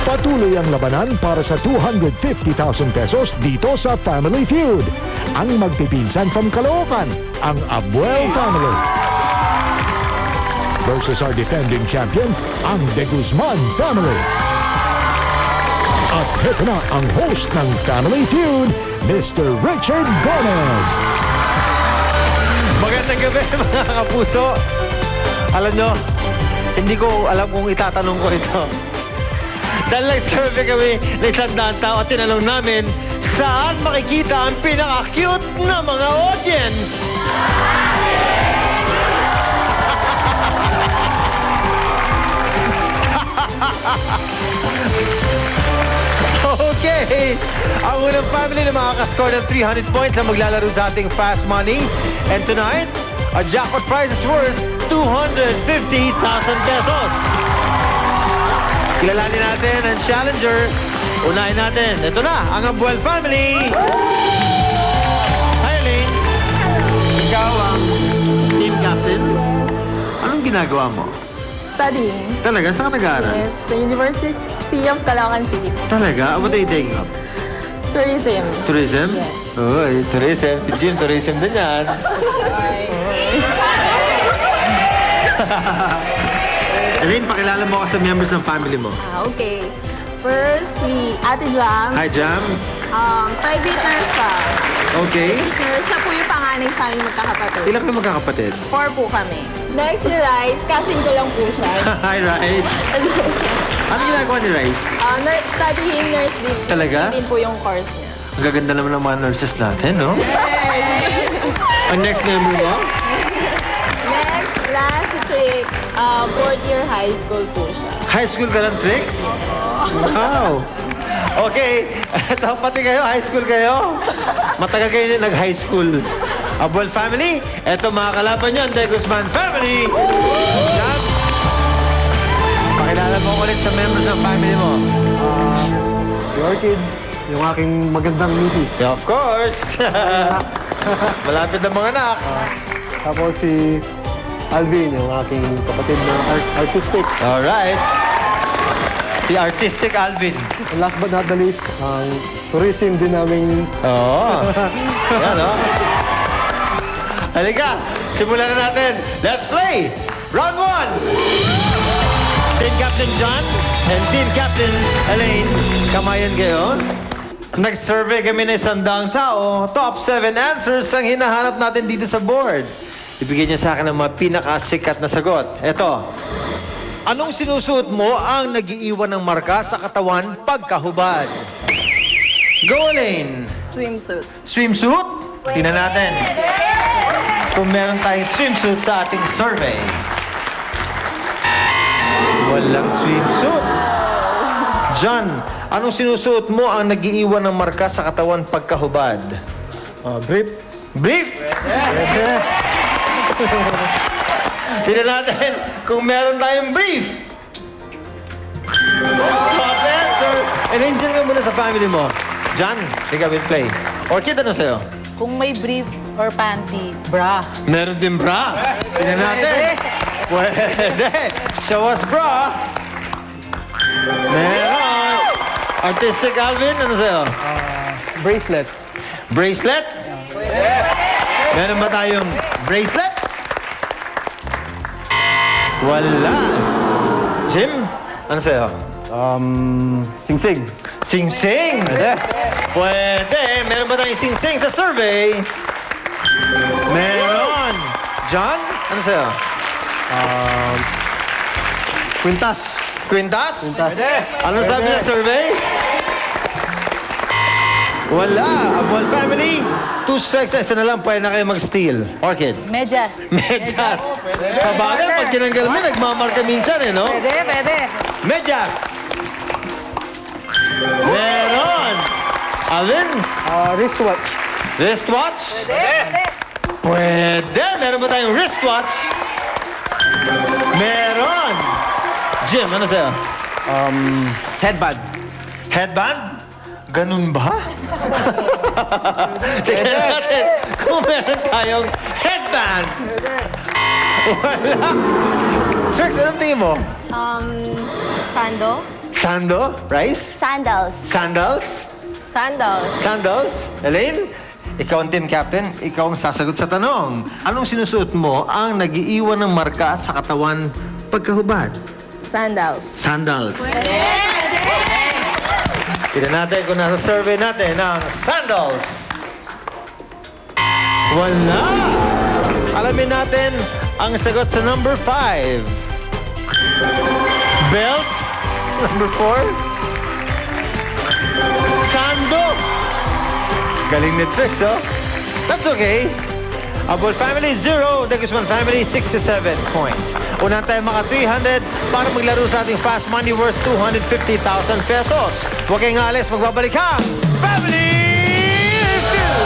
Patuloy ang labanan para sa 250,000 pesos dito sa Family Feud. Ang magpipinsan from Caloocan, ang Abuel family. Versus our defending champion, ang De Guzman family. At heto na ang host ng Family Feud, Mr. Richard Gomez. Magandang gabi mga kapuso. Alam nyo, hindi ko alam kung itatanong ko ito. Dahil nag-survey kami ng 100 tao at tinanong namin saan makikita ang pinaka-cute na mga audience. Okay! Ang unang family na makakascore ng 300 points ang maglalaro sa ating Fast Money. And tonight, our jackpot prize is worth 250,000 pesos. Kilalanin natin ang challenger. Unahin natin. Ito na, ang Abuel family. Hi, Elaine. Ikaw ang team captain. Anong ginagawa mo? Studying. Talaga? Saan ka nag-aaral? Yes, the University of Caloocan City. Talaga? What are you taking up? Tourism. Tourism? Yes. Uy, tourism. Si Jim, tourism din yan. Elaine, pakilala mo ako sa members ng family mo. Okay. First, si Ate Jam. Hi, Jam. 5-year siya. Okay. 5-year. Siya po yung panganay sa aming magkakapatid. Ilan kayo magkakapatid? 4 po kami. Next, si Rice. Cousin ko lang po siya. Hi, Rice. Ano ginagawa ni Rice? Studying nurse din. Talaga? Din po yung course niya. Ang gaganda naman ng mga nurses natin, no? Ang next member mo? Next, last, si Trix. 4th year high school po siya. High school ka lang, Trix? Wow. Okay. Ito, pati kayo, high school kayo. Matagal kayo na nag-high school. Abuel family, ito mga kalaban nyo, ang De Guzman family. Jam, pakilala mo ulit sa members ng family mo. Si Orchid, yung aking magandang misis. Yeah, of course. Malapit na mga anak. Tapos si Alvin, yung aking kapatid na artistic. Alright. Si Artistic Alvin. And last but not the least, ang tourism din namin. Oo. Yan, no? Halika, simulan na natin. Let's play! Round 1! Team Captain John and Team Captain Elaine. Kamayan kayo. Nag-survey kami ng 100 tao. Top 7 answers ang hinahanap natin dito sa board. Ibigay niya sa akin ang mga pinakasikat na sagot. Ito. Anong sinusuot mo ang nag-iiwan ng marka sa katawan pagkahubad? Go, Elaine! Swimsuit. Swimsuit? Tingnan natin. Kung meron tayong swimsuit sa ating survey. Walang swimsuit. John, anong sinusuot mo ang nag-iiwan ng marka sa katawan pagkahubad? Brief. Brief? Tingnan natin kung meron tayong brief. Top answer. And dyan ka muna sa family mo. John, ikaw will play. Orchid, ano sa'yo? Kung may brief or panty, bra. Meron din bra. Tingnan natin. Pwede. Show us bra. Meron. Artistic Alvin, ano sa'yo? Bracelet. Bracelet? Meron ba tayong bracelet? Wala. Jim, ano sa'yo? Singsing. Sing-sing. Pwede. Meron ba tayong sing-sing sa survey? Meron. John, ano sa'yo? Quintas. Quintas? Quintas. Ano sabi ng survey? Wala. Abuel family, 2 strikes na isa na lang, pwede na kayo mag-steal. Orchid. Medyas. Medyas. Sa bagay, pag tinanggal mo, nagmamarka minsan eh, no? Pwede, pwede. Medyas. Meron. Alvin? Wristwatch. Wristwatch? Pwede. Pwede. Meron ba tayong wristwatch? Meron. Jim, ano sa'yo? Headband. Headband? Ganun ba? Tignan natin kung meron tayong headband. Wala. Trix, anong tingin mo? Sando. Sando? Rice? Sandals. Sandals? Sandals. Sandals? Elaine? Ikaw ang team captain. Ikaw ang sasagot sa tanong. Anong sinusuot mo ang nag-iiwan ng marka sa katawan pagkahubad? Sandals. Sandals. Tignan natin kung nasa survey natin ang sandals. Wala! Alamin natin ang sagot sa number 5. Belt. Number 4. Sando. Galing ni Trix, oh. That's okay. Abol family, 0. The Guzman family, 67 points. Una tayo mga 300 para maglaro sa ating fast money worth 250,000 pesos. Huwag kayong alis, magbabalik ang Family Feud!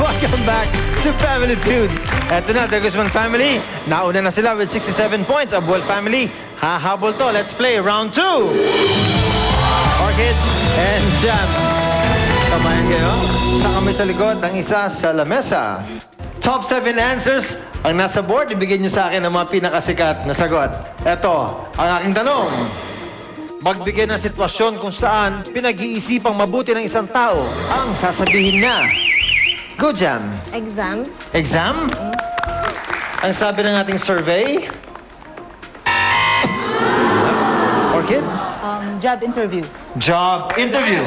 Welcome back to Family Feud. Eto na, The Guzman family. Nauna na sila with 67 points. Abol family, hahabol to. Let's play round 2. Orchid and Jam. Kamayan kayo. Sa kami sa likod, ang isa sa lamesa. Top 7 answers ang nasa board. Ibigay niyo sa akin ang mga pinakasikat na sagot. Ito, ang aking tanong. Magbigay ng sitwasyon kung saan pinag-iisipang mabuti ng isang tao ang sasabihin niya. Go, Jam. Exam. Exam? Ang sabi ng ating survey? Orchid? Job interview. Job interview.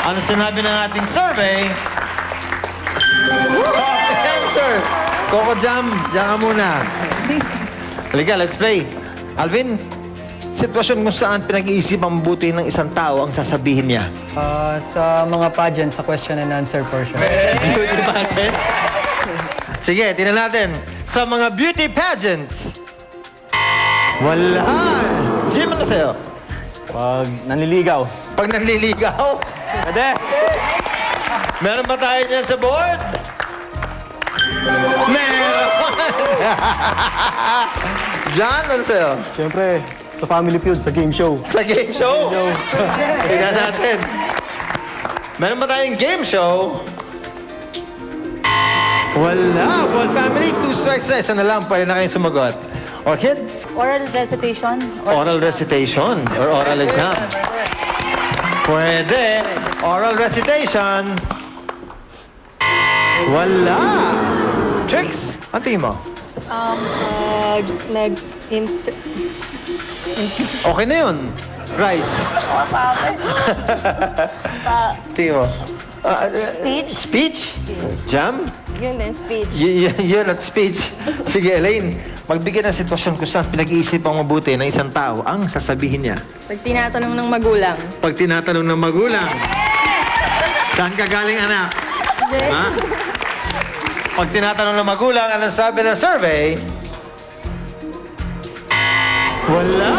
Ano sinabi ng ating survey? Correct answer. Coco Jam, diyan ka muna. Halika, let's play. Alvin, sitwasyon kung saan pinag-iisip ang mabuti ng isang tao ang sasabihin niya. Sa mga pageant, sa question and answer portion. Beauty pageant? Sige, tingnan natin. Sa mga beauty pageants. Wala. Jim, ano sa'yo? Pag nanliligaw. Pag nanliligaw? Pwede. Meron ba tayo dyan sa board? Meron! John, ano sa'yo? Siyempre, sa Family Feud, sa game show. Sa game show? Tingnan natin. Meron ba tayong game show? Wala. Ball family, 2 strikes na. Isa na lang. Pwede na kayong sumagot. Orchid? Oral recitation. Oral recitation or oral exam. Pwede. Oral recitation. Wala. Tricks? Ang tingin mo? Okay na yun. Rice. Tingin mo? Speech. Speech? Jam? Yun din, speech. Yun at speech. Sige, Elaine. Magbigay ng sitwasyon kung saan pinag-iisip ang mabuti ng isang tao ang sasabihin niya. Pag tinatanong ng magulang. Pag tinatanong ng magulang, saan ka galing, anak? Ha? Pag tinatanong ng magulang, anong sabi ng survey? Wala!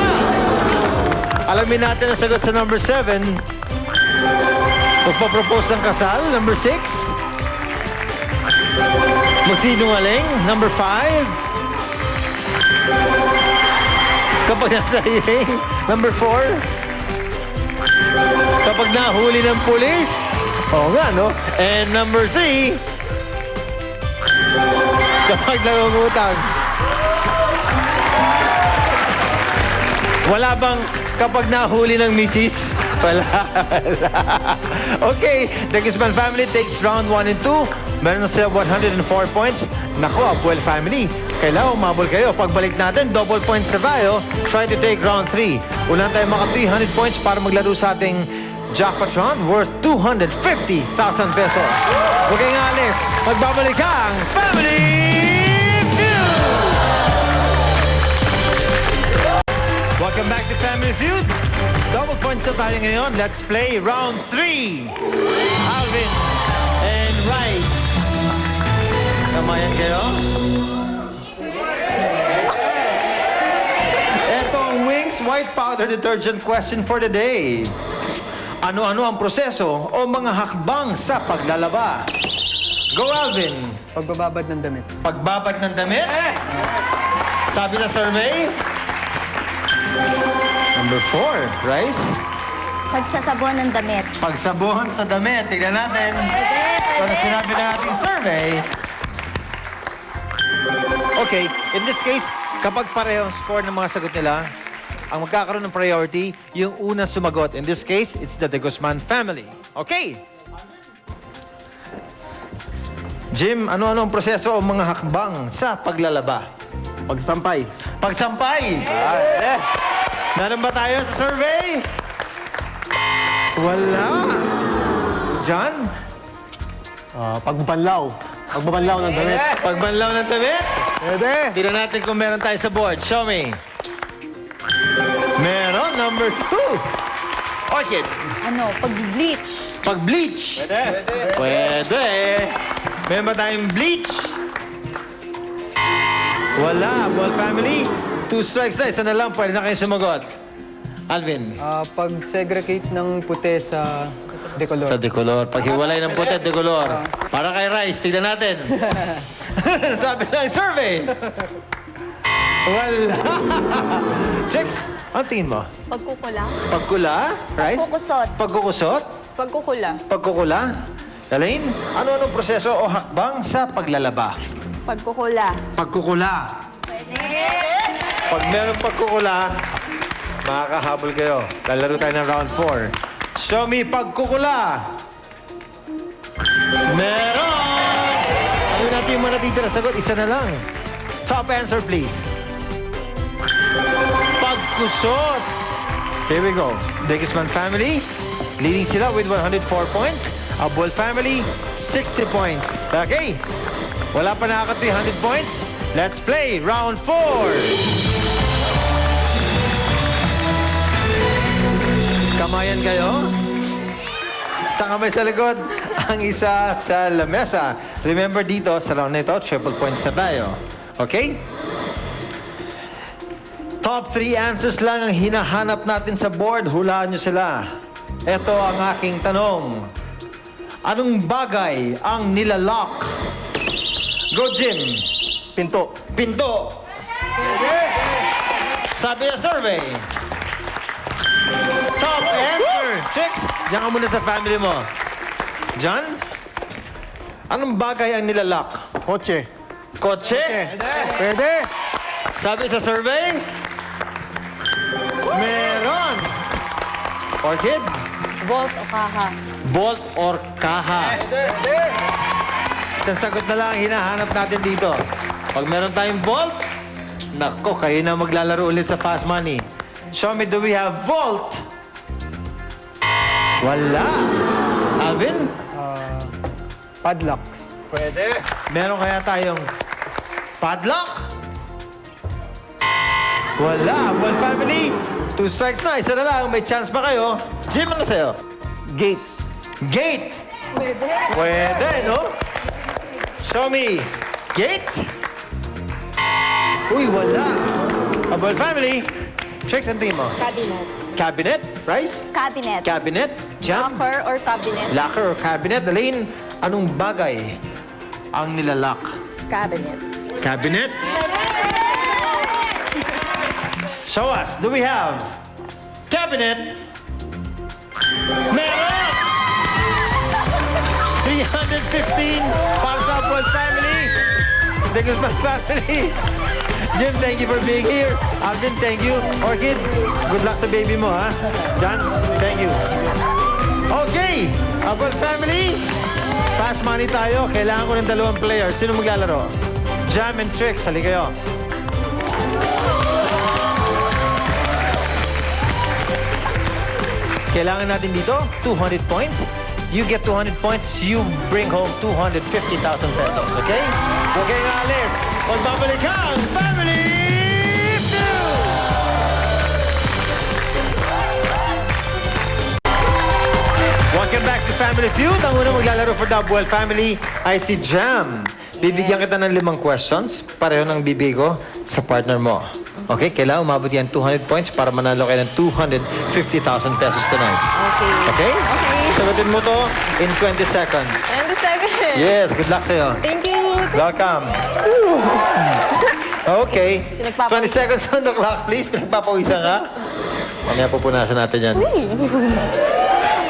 Alamin natin ang sagot sa number 7. Magpapropose ng kasal, number 6. Magsinungaling, number 5. Kapag nasa hearing, number 4. Kapag nahuli ng pulis, oo nga, no? And number 3, kapag nangungutang. Wala bang kapag nahuli ng misis? Wala. Okay, the Guzman family takes round 1 and 2. Meron na sila 104 points. Nako, Abuel family, kailangan umabol kayo. Pagbalik natin, double points na tayo. Try to take round 3. Ulan tayo mga 300 points para maglaro sa ating jackpot round worth 250,000 pesos. Huwag kayong alis. Magbabalik ang Family Feud! Welcome back to Family Feud. Double points na tayo ngayon. Let's play round 3. Alvin and Rice. Kamayan kayo? Ito ang Wings White Powder Detergent question for the day. Ano-ano ang proseso o mga hakbang sa paglalaba? Go, Alvin! Pagbababad ng damit. Pagbabad ng damit? Sabi na survey? Number 4, Rice? Pagsasabon ng damit. Pagsabon sa damit. Tignan natin. Ano sinabi ng ating survey? Okay, in this case, kapag pareho ang score ng mga sagot nila, ang magkakaroon ng priority, yung unang sumagot. In this case, it's the De Guzman family. Okay. Jim, ano-ano ang proseso o mga hakbang sa paglalaba? Pagsampay. Pagsampay! Meron ba tayo sa survey? Wala. John? Pagbanlaw. Pagbabanlaw ng damit. Pagbanlaw ng damit? Pwede. Tignan natin kung meron tayo sa board. Show me. Meron, number 2. Orchid. Ano, pag-bleach. Pag-bleach. Pwede. Meron ba tayong bleach? Wala. Ball family. 2 strikes na. Isa na lang. Pwede na kayo sumagot. Alvin. Pag-segregate ng puti sa decolor. Sa decolor. Paghiwalay ng puti at decolor. Para kay Rice. Tignan natin. Sabi ng survey. Wala. Chicks, ano tingin mo? Pagkukula. Pagkula? Rice? Pagkukusot. Pagkukusot? Pagkukula. Pagkukula? Elaine, ano-anong proseso o hakbang sa paglalaba? Pagkukula. Pagkukula. Pag meron pagkukula, makakahabol kayo. Lalaro tayo ng round 4. Show me pagkukula. Meron! Ano natin yung mga natitira? Sagot, isa na lang. Top answer, please. Pagkusot. Here we go. De Guzman family, leading sila with 104 points. Abol family, 60 points. Okay. Wala pa nakaka 300 points. Let's play round 4. Kamayan kayo. Sa kamay sa likod, ang isa sa lamesa. Remember dito, sa round na ito, triple points na tayo. Okay? Top 3 answers lang ang hinahanap natin sa board. Hulaan nyo sila. Ito ang aking tanong. Anong bagay ang nilalock? Go, Jim. Pinto. Pinto. Sabi na survey. Top answer. Chicks, diyan ka muna sa family mo. John? Anong bagay ang nilalock? Kotse. Kotse? Pwede. Sabi sa survey? Meron. Orchid? Vault o kaha. Bolt or kaha? Isang sagot na lang ang hinahanap natin dito. Pag meron tayong vault, nako, kayo na maglalaro ulit sa Fast Money. Show me, do we have vault? Wala. Alvin? Padlocks. Meron kaya tayong padlock? Wala. Well, family, 2 strikes na. Isa na lang. May chance pa kayo. Jim, ano sa'yo? Gate. Gate. Pwede, no? Show me. Gate? Uy, wala. Well, family, checks and team mo. Cabinet. Cabinet? Rice? Cabinet. Cabinet? Jam? Locker or cabinet? Locker or cabinet? Elaine, anong bagay ang nilalak? Cabinet. Cabinet? Show us. Do we have cabinet? Meron! 315 para sa Upward family. De Guzman family. Jim, thank you for being here. Alvin, thank you. Orchid, good luck sa baby mo, ha? John, thank you. Okay, Upward family. Fast money tayo. Kailangan ko ng 2 players. Sino maglalaro? Jam and Tricks. Hali kayo. Kailangan natin dito, 200 points. You get 200 points, you bring home 250,000 pesos, okay? Huwag kayong alis. Magbabalik ang Family Feud! Welcome back to Family Feud. Ang unang maglalaro for Double Family ay si Jam. Bibigyan kita ng 5 questions. Pareho ng bibigay ko sa partner mo. Okay, kailangan umabot yan 200 points para manalo kayo ng 250,000 pesos tonight. Okay. Okay? Sagutin mo to in 20 seconds. 20 seconds. Yes, good luck sa'yo. Thank you. Welcome. Okay. 20 Pinagpapawisan. seconds on the clock, please. Pinagpapawisan ka. Mamaya pupunasan natin yan.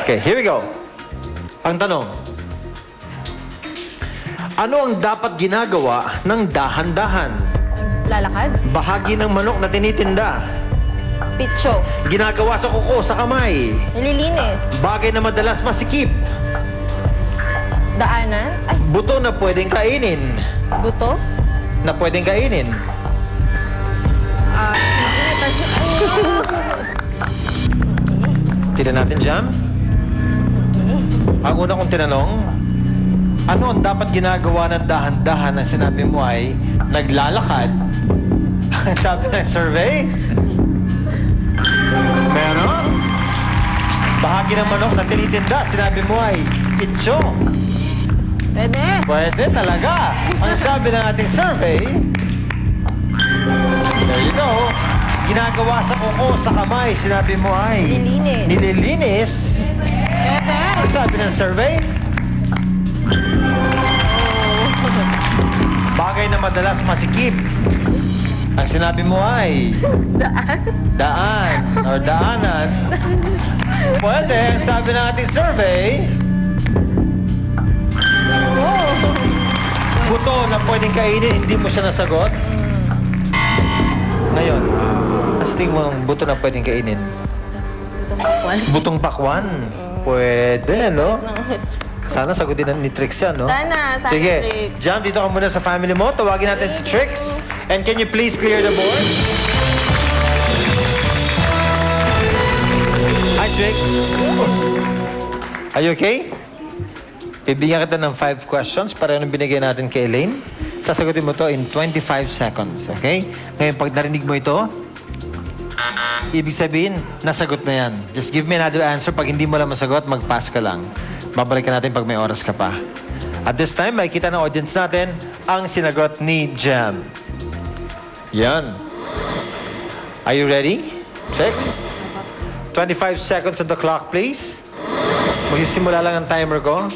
Okay, here we go. Ang tanong. Ano ang dapat ginagawa ng dahan-dahan? Lalakad? Bahagi ng manok na tinitinda. Pitso. Ginagawa sa kuko sa kamay. Nililinis. Bagay na madalas masikip. Daanan. Ay, Buto na pwedeng kainin. buto. Na pwedeng kainin. Tignan natin, Jam. Ang una kong tinanong, ano ang dapat ginagawa ng dahan-dahan na sinabi mo ay naglalakad? Ang sabi ng survey? Meron. Bahagi ng manok na tinitinda, sinabi mo ay pitso. Pwede. Pwede talaga. Ang sabi ng ating survey, there you go. Ginagawa sa kuko, sa kamay, sinabi mo ay Nililinis. Nililinis. Pwede. Ang sabi ng survey, bagay na madalas masikip. Ang sinabi mo ay daan or daanan. Pwede. Ang sabi ng ating survey, buto na pwedeng kainin, hindi mo siya nasagot. Ngayon, ang tingin mo ang buto na pwedeng kainin? Butong pakwan. Butong pakwan. Pwede, no? Sana sagutin ni Trix yan, no? Sana, Sige, Trix. Jam, dito ka muna sa family mo. Tawagin natin si Trix. And can you please clear the board? Hi, Trix. Are you okay? Bibigyan kita ng 5 questions para yung binigay natin kay Elaine. Sasagutin mo to in 25 seconds, okay? Ngayon, pag narinig mo ito, ibig sabihin, nasagot na yan. Just give me another answer. Pag hindi mo lang masagot, mag-pass ka lang. Babalikan natin pag may oras ka pa. At this time, makikita ng audience natin ang sinagot ni Jam. Yan. Are you ready? Check. 25 seconds on the clock, please. Magsisimula lang ang timer ko.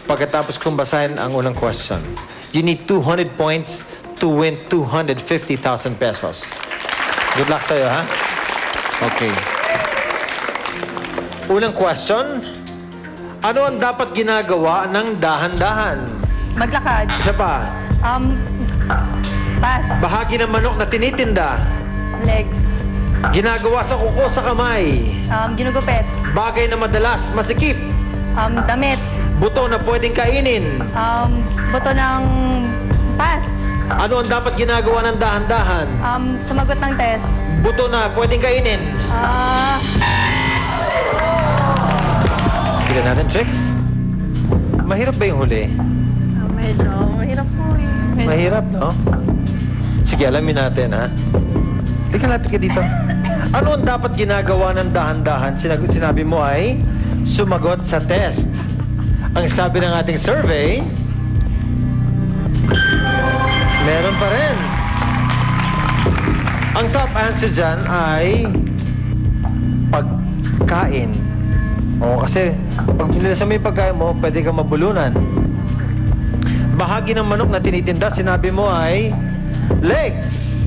Pagkatapos kong basahin ang unang question. You need 200 points to win 250,000 pesos. Good luck sa'yo, ha? Okay. Unang question. Ano ang dapat ginagawa ng dahan-dahan? Maglakad. Isa pa. Pass. Bahagi ng manok na tinitinda. Legs. Ginagawa sa kuko sa kamay. Ginugupit. Bagay na madalas masikip. Damit. Buto na pwedeng kainin. Buto ng pass. Ano ang dapat ginagawa ng dahan-dahan? Sumagot ng test. Buto na pwedeng kainin. Tignan natin, Trix. Mahirap ba yung huli? Medyo mahirap po eh. Mahirap, no? Sige, alamin natin, ha? Teka, lapit ka dito. Ano ang dapat ginagawa ng dahan-dahan? Sinabi mo ay sumagot sa test. Ang sabi ng ating survey, meron pa rin. Ang top answer dyan ay pagkain. O kasi pag binilisan mo yung pagkain mo, pwede kang mabulunan. Bahagi ng manok na tinitinda, sinabi mo ay legs.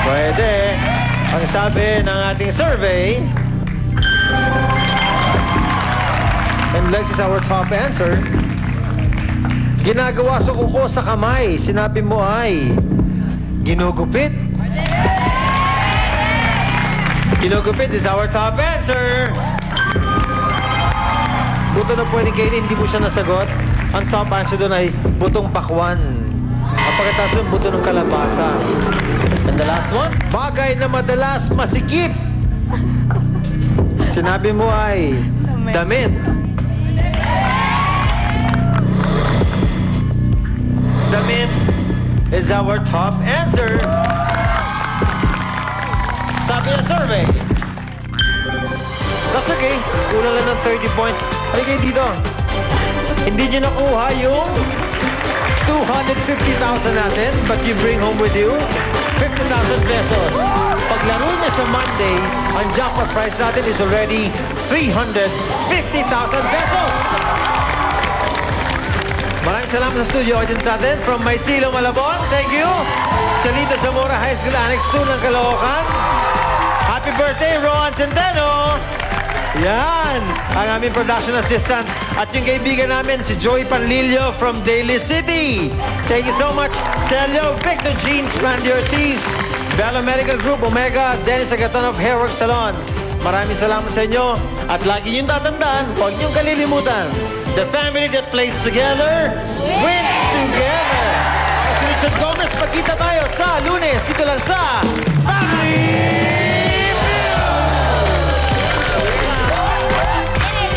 Pwede. Ang sabi ng ating survey, and legs is our top answer. Ginagawa sa kuko sa kamay. Sinabi mo ay ginugupit. Ginugupit is our top answer. Buto na pwedeng kainin, hindi mo siya nasagot. Ang top answer doon ay butong pakwan. Ang pagkatapos doon, buto ng kalabasa. And the last one, bagay na madalas masikip. Sinabi mo ay damit. Damit is our top answer. Sabi ng survey. That's okay. Kulang lang ng 30 points. Halika dito. Hindi nyo nakuha yung 250,000 natin, but you bring home with you 50,000 pesos. Paglaro niya sa Monday, ang jackpot prize natin is already 350,000 pesos. Maraming salamat sa studio audience natin from Maysilo, Malabon. Thank you. Salita Zamora High School Annex 2 ng Caloocan. Happy birthday, Roan Centeno. Yan, ang aming production assistant. At yung kaibigan namin, si Joey Panlilio from Daly City. Thank you so much. Celio, Victor Jeans, Randy Ortiz, Bella Medical Group, Omega, Dennis Agaton of Hairwork Salon. Maraming salamat sa inyo. At lagi niyong tatandaan, huwag niyong kalilimutan. The family that plays together, wins together. Ako si Richard Gomez, pagkita tayo sa Lunes, dito lang sa